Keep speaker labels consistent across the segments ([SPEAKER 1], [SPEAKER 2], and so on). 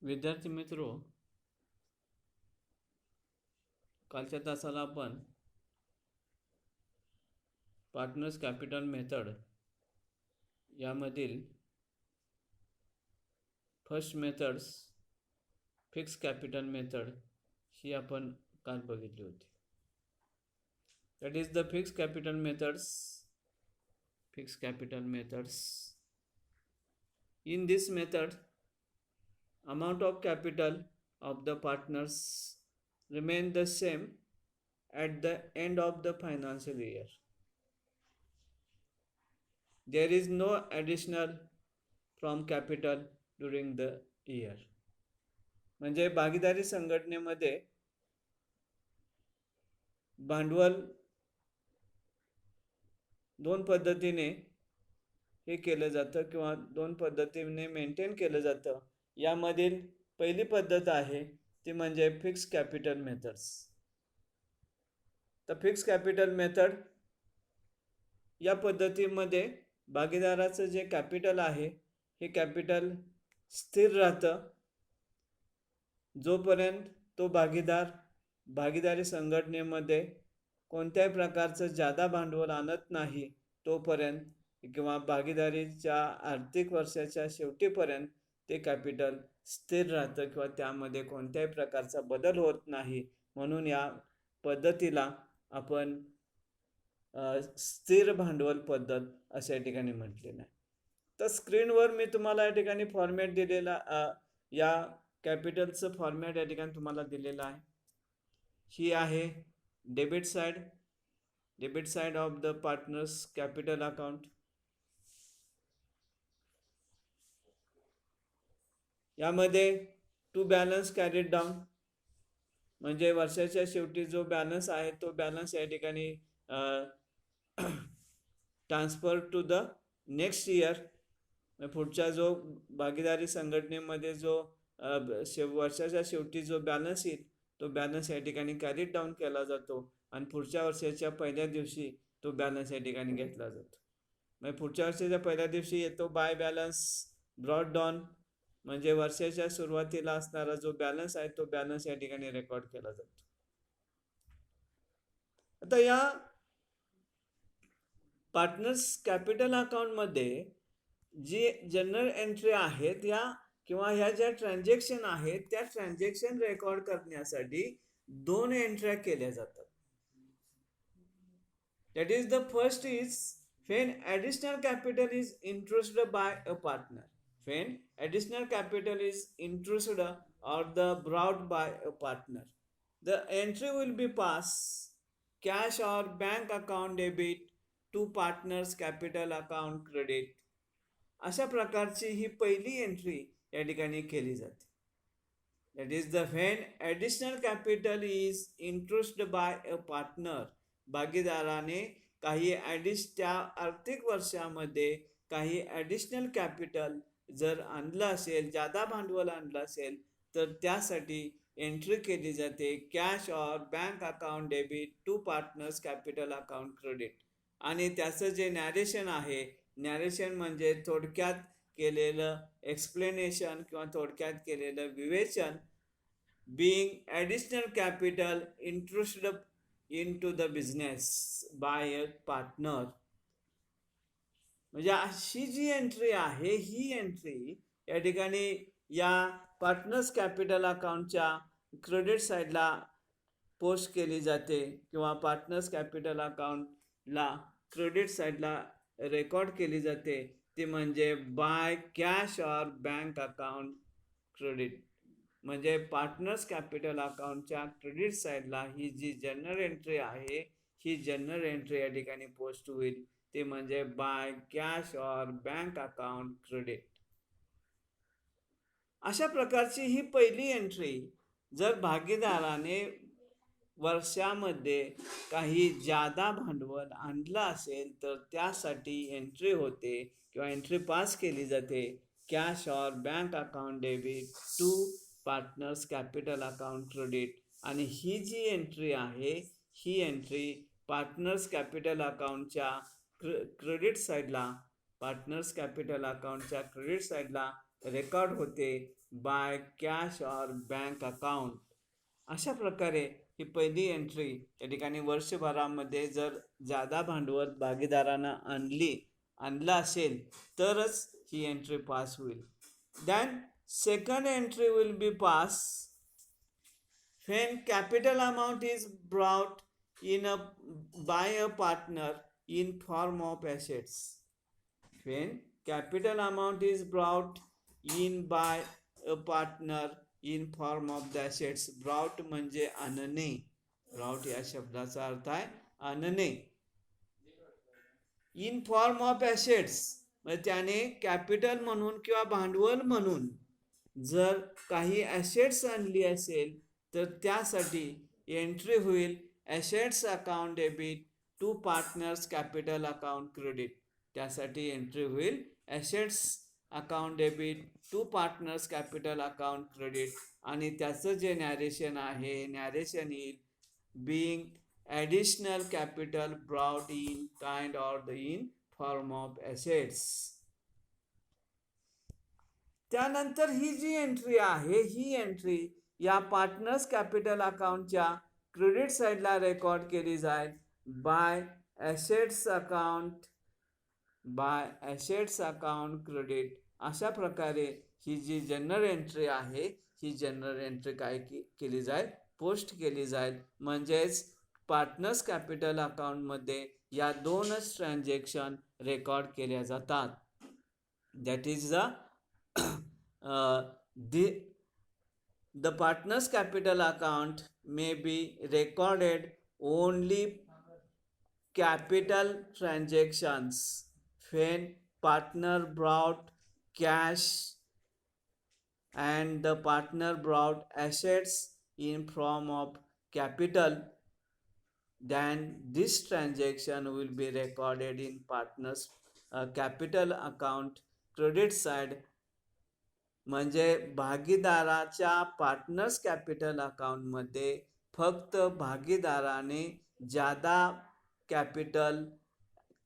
[SPEAKER 1] विद्यार्थी मित्रो, कालच्या तासाला आपण पार्टनर्स कॅपिटल मेथड यामधील first methods fix capital method ही आपण काल बघितली होती. That is the fix capital methods. In this method, amount of capital of the partners remain the same at the end of the financial year. There is no additional from capital during the year. म्हणजे भागीदारी संघटनेमध्ये भांडवल दोन पद्धतीने हे केलं जातं किंवा दोन पद्धतीने मेंटेन केलं जातं. यामधील पहिली पद्धत आहे ती म्हणजे फिक्स कॅपिटल मेथड्स. तर फिक्स कॅपिटल मेथड या पद्धतीमध्ये भागीदाराचं जे कॅपिटल आहे हे कॅपिटल स्थिर राहतं जोपर्यंत तो भागीदारी संघटनेमध्ये कोणत्याही प्रकारचं जादा भांडवल आणत नाही तोपर्यंत किंवा भागीदारीच्या आर्थिक वर्षाच्या शेवटीपर्यंत ते कॅपिटल स्थिर राहतं किंवा त्यामध्ये कोणत्याही प्रकारचा बदल होत नाही. म्हणून या पद्धतीला आपण स्थिर भांडवल पद्धत अशा ठिकाणी म्हटलेलं आहे. तर स्क्रीनवर मी तुम्हाला या ठिकाणी फॉर्मॅट दिलेला या कॅपिटलचं फॉर्मॅट या ठिकाणी तुम्हाला दिलेलं आहे. ही आहे debit side of the partners capital account. यामध्ये टू बॅलन्स कॅरीड डाऊन म्हणजे वर्षाच्या शेवटी जो बॅलन्स आहे तो बॅलन्स या ठिकाणी transfer to the next year. पुढच्या जो भागीदारी संघटनेमध्ये जो वर्षाच्या शेवटी जो बॅलन्स येईल तो बॅलन्स या ठिकाणी कॅरीड डाऊन केला जातो आणि पुढच्या वर्षाच्या पहिल्या दिवशी तो बॅलन्स या ठिकाणी घेतला जातो. म्हणजे पुढच्या वर्षाच्या पहिल्या दिवशी येतो बाय बॅलन्स ब्रॉट डाऊन म्हणजे वर्षाच्या सुरुवातीला असणारा जो बॅलन्स आहे तो बॅलन्स या ठिकाणी रेकॉर्ड केला जातो. आता या पार्टनर्स कॅपिटल अकाउंटमध्ये जी जनरल एंट्री आहेत या किंवा ह्या ज्या ट्रान्झॅक्शन आहेत त्या ट्रान्झॅक्शन रेकॉर्ड करण्यासाठी दोन एंट्र्या केल्या जातात. That is the first is when additional capital is introduced by a partner. When additional capital is introduced or the brought by a partner, the entry will be pass cash or bank account debit to partners capital account credit. अशा प्रकारची ही पहिली entry या ठिकाणी केली जाते. That is the when additional capital is introduced by a partner. भागीदाराने काही त्या आर्थिक वर्षामध्ये काही ॲडिशनल कॅपिटल जर आणलं असेल, जादा भांडवल आणलं असेल तर त्यासाठी एंट्री केली जाते cash or bank account debit to partners capital account credit. आणि त्याचं जे नॅरेशन आहे, नॅरेशन म्हणजे थोडक्यात केलेलं एक्सप्लेनेशन किंवा थोडक्यात केलेलं विवेचन. being additional capital introduced into the business by a partner. म्हणजे अशी जी एंट्री आहे ही एंट्री या ठिकाणी या पार्टनर्स कॅपिटल अकाउंटच्या क्रेडिट साईडला पोस्ट केली जाते किंवा पार्टनर्स कॅपिटल अकाउंटला क्रेडिट साईडला रेकॉर्ड केली जाते. ती म्हणजे by cash or bank account credit. म्हणजे पार्टनर्स कॅपिटल अकाउंटच्या क्रेडिट साईडला ही जी जनरल एंट्री आहे ही जनरल एंट्री या ठिकाणी पोस्ट होईल. ते म्हणजे by cash or bank account credit. अशा प्रकारची ही पहिली एंट्री जर भागीदाराने वर्षामध्ये काही जादा भांडवल आणलं असेल तर त्यासाठी एंट्री होते किंवा एंट्री पास केली जाते cash or bank account debit to partners capital account credit. आणि ही जी एंट्री आहे ही एंट्री पार्टनर्स कॅपिटल अकाउंटच्या क्रेडिट साईडला रेकॉर्ड होते बाय कॅश और बँक अकाउंट. अशा प्रकारे ही पहिली एंट्री या ठिकाणी वर्षभरामध्ये जर जादा भांडवल भागीदारांना आणलं असेल तरच ही एंट्री पास होईल. Then second entry will be pass when capital amount is brought in by a partner in form of assets. When capital amount is brought in by a partner in form of the assets. Brought म्हणजे आणणे. brought या शब्दाचा अर्थ आहे आणणे. In form of assets म्हणजे त्याने capital म्हणून किंवा भांडवल म्हणून जर काही ॲसेट्स आणली असेल तर त्यासाठी एंट्री होईल assets account debit to partners capital account credit. त्यासाठी एंट्री होईल assets account debit to partners capital account credit. आणि त्याचं जे नॅरेशन आहे नॅरेशन येईल being additional capital brought in kind or in form of assets. त्यानंतर ही जी एंट्री आहे ही एंट्री या पार्टनर्स कॅपिटल अकाउंटच्या क्रेडिट साईडला रेकॉर्ड केली जाईल बाय ॲसेट्स अकाउंट क्रेडिट. अशा प्रकारे ही जी जनरल एंट्री आहे ही जनरल एंट्री काय केली जाईल पोस्ट केली जाईल. म्हणजेच पार्टनर्स कॅपिटल अकाउंटमध्ये या दोनच ट्रान्झॅक्शन रेकॉर्ड केल्या जातात. That is the partners capital account may be recorded only capital transactions when partner brought cash and the partner brought assets in form of capital. Then this transaction will be recorded in partners capital account credit side. म्हणजे भागीदाराच्या partners capital अकाउंटमध्ये फक्त भागीदाराने जादा capital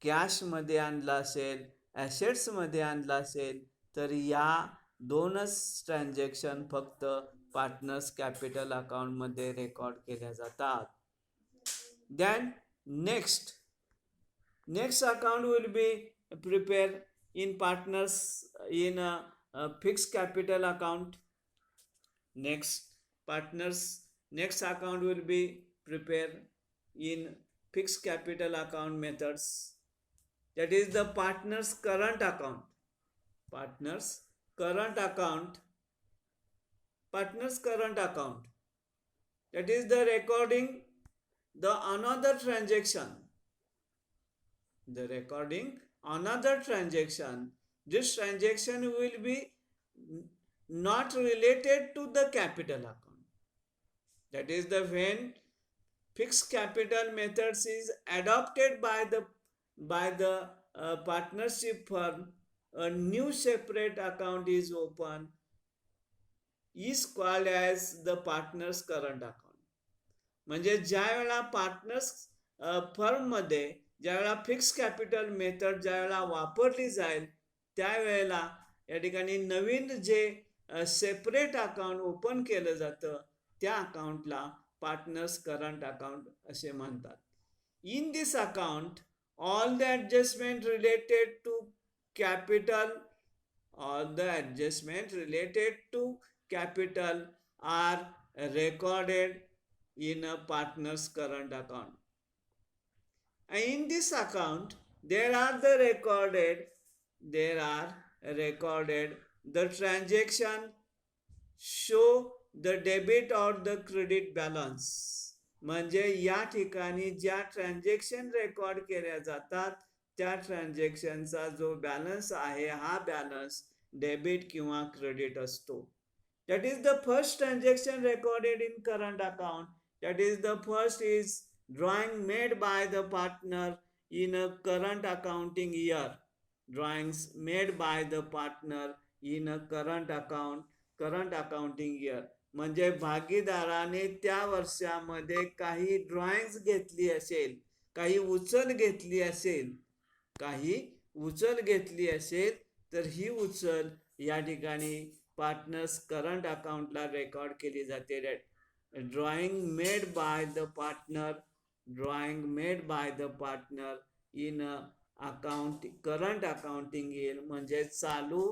[SPEAKER 1] कॅशमध्ये आणलं असेल ॲसेट्समध्ये आणलं असेल तर या दोनच ट्रान्झॅक्शन फक्त पार्टनर्स कॅपिटल अकाउंटमध्ये रेकॉर्ड केल्या जातात. Then next account will be prepare in partners in fixed capital account. Next account will be prepared in fixed capital account methods. That is the partner's current account. Partner's current account. That is the recording the another transaction. This transaction will be not related to the capital account. That is the when fixed capital methods is adopted by the partnership firm, a new separate account is opened, is called as the partners current account. म्हणजे ज्या वेळा partners फर्ममध्ये ज्या वेळा fix capital method ज्या वेळा वापरली जाईल त्यावेळेला या ठिकाणी नवीन जे सेपरेट अकाउंट ओपन केलं जातं त्या अकाउंटला पार्टनर्स करंट अकाउंट असे म्हणतात. In this account all the adjustment related to capital are recorded in a partners current account. And in this account there are recorded the transaction show the debit or the credit balance. म्हणजे या ठिकाणी ज्या transaction record केल्या जातात त्या ट्रान्झॅक्शनचा जो balance आहे हा बॅलन्स डेबिट किंवा क्रेडिट असतो. That is the first transaction recorded in current account. That is the first is drawing made by the partner in a current accounting year. Drawings made by the partner in a current accounting year. म्हणजे भागीदाराने त्या वर्षामध्ये काही drawings घेतली असेल, काही उचल घेतली असेल तर ही उचल या ठिकाणी पार्टनर्स करंट अकाउंटला रेकॉर्ड केली जाते. Drawing made by the partner, drawing made by the partner in account current accounting येईल. म्हणजे चालू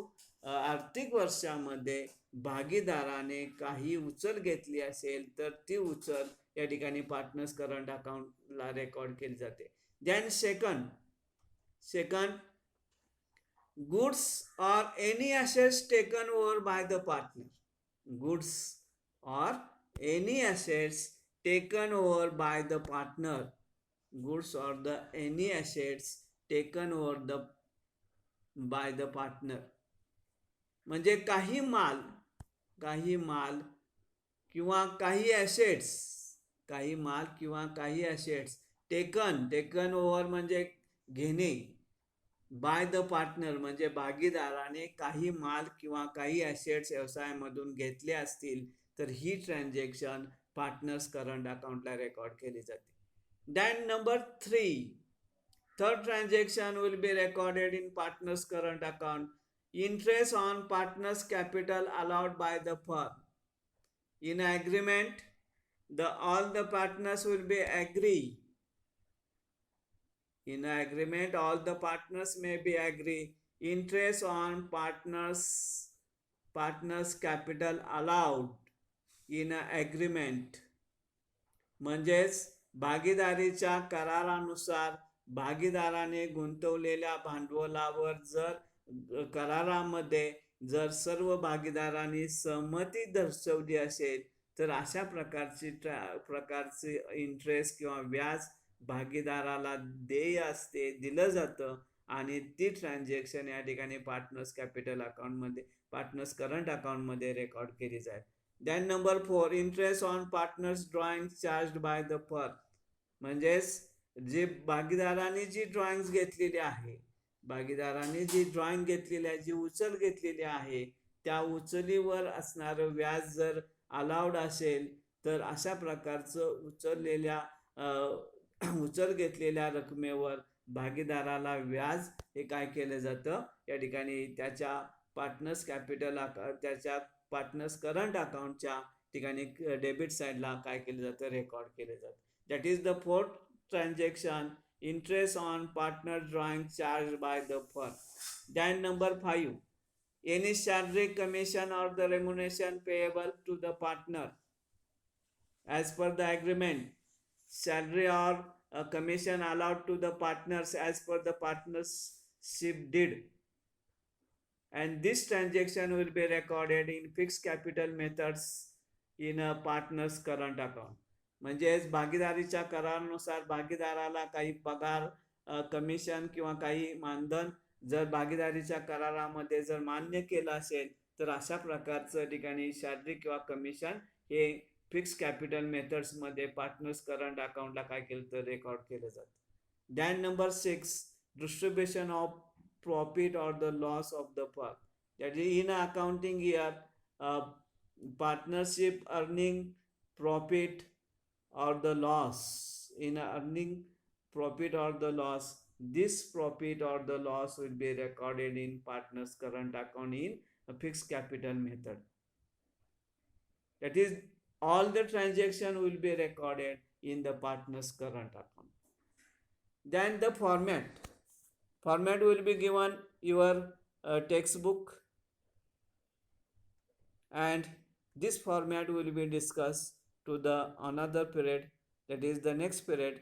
[SPEAKER 1] आर्थिक वर्षामध्ये भागीदाराने काही उचल घेतली असेल तर ती उचल या ठिकाणी पार्टनर्स करंट अकाउंटला रेकॉर्ड केली जाते. Then second goods or any assets taken over by the partner. Goods or any assets taken over by the partner. Goods or the any assets taken over by the partner. म्हणजे काही माल किंवा काही assets, काही माल किंवा काही assets taken over म्हणजे घेणे, बाय द पार्टनर म्हणजे भागीदाराने काही माल किंवा काही ॲसेट्स व्यवसायामधून घेतले असतील तर ही ट्रान्झॅक्शन पार्टनर्स करंट अकाउंटला रेकॉर्ड केली जाते. Then number 3, third transaction will be recorded in partners current account. Interest on partners capital allowed by the firm. In agreement, all the partners will be agree. In agreement, all the partners may be agree. Interest on partners capital allowed in agreement. म्हणजेच भागीदारीच्या करारानुसार भागीदाराने गुंतवलेल्या भांडवलावर जर करारामध्ये जर सर्व भागीदारांनी सहमती दर्शवली असेल तर अशा प्रकारची इंटरेस्ट किंवा व्याज भागीदाराला देय असते, दिलं जातं आणि ती ट्रान्झॅक्शन या ठिकाणी पार्टनर्स कॅपिटल अकाउंटमध्ये पार्टनर्स करंट अकाउंटमध्ये रेकॉर्ड केली जाईल. Then number 4, interest on partners drawing charge by the firm. म्हणजेच जे भागीदारांनी जी ड्रॉइंग घेतलेली आहे, भागीदारांनी जी ड्रॉइंग घेतलेली आहे, जी उचल घेतलेली आहे, त्या उचलीवर असणारं व्याज जर अलाउड असेल तर अशा प्रकारचं उचल घेतलेल्या रकमेवर भागीदाराला व्याज हे काय केलं जातं या ठिकाणी त्याच्या पार्टनर्स कॅपिटल त्याच्या पार्टनर्स करंट अकाउंटच्या ठिकाणी डेबिट साईडला काय केलं जातं, रेकॉर्ड केलं जातं. That is the fourth transaction, interest on partner drawing charge by the firm. Then number 5, any salary, commission or the remuneration payable to the partner as per the agreement. Salary or a commission allowed to the partners as per the partnership deed, and this transaction will be recorded in fixed capital methods in a partner's current account. म्हणजेच भागीदारीच्या करारानुसार भागीदाराला काही पगार, commission किंवा काही मानधन जर भागीदारीच्या करारामध्ये जर मान्य केलं असेल तर अशा प्रकारचं ठिकाणी सॅलरी किंवा कमिशन हे फिक्स कॅपिटल मेथड्समध्ये पार्टनर्स करंट अकाउंटला काय केलं तर रेकॉर्ड केलं जातं. Then number 6, distribution of profit or the loss of the firm. That is in accounting year partnership earning profit or the loss. In earning profit or the loss, this profit or the loss will be recorded in partners current account in a fixed capital method. That is, all the transaction will be recorded in the partners current account. Then the format will be given your textbook, and this format will be discussed to the another period, that is the next period,